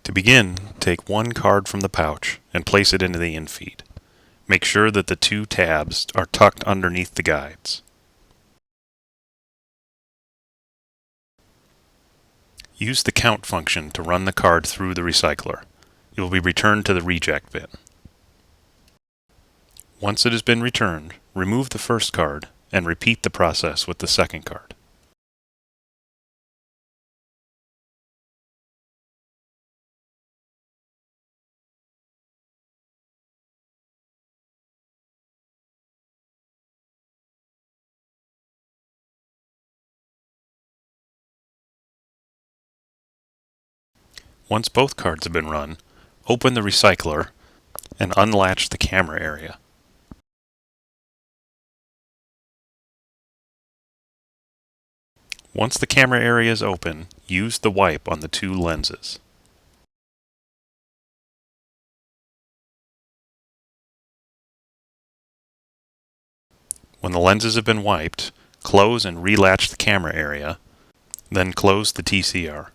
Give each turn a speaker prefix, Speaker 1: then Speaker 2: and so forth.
Speaker 1: To begin, take one card from the pouch and place it into the infeed. Make sure that the two tabs are tucked underneath the guides. Use the count function to run the card through the recycler. It will be returned to the reject bin. Once it has been returned, remove the first card and repeat the process with the second card. Once both cards have been run, open the recycler and unlatch the camera area. Once the camera area is open, use the wipe on the two lenses. When the lenses have been wiped, close and relatch the camera area, then close the TCR.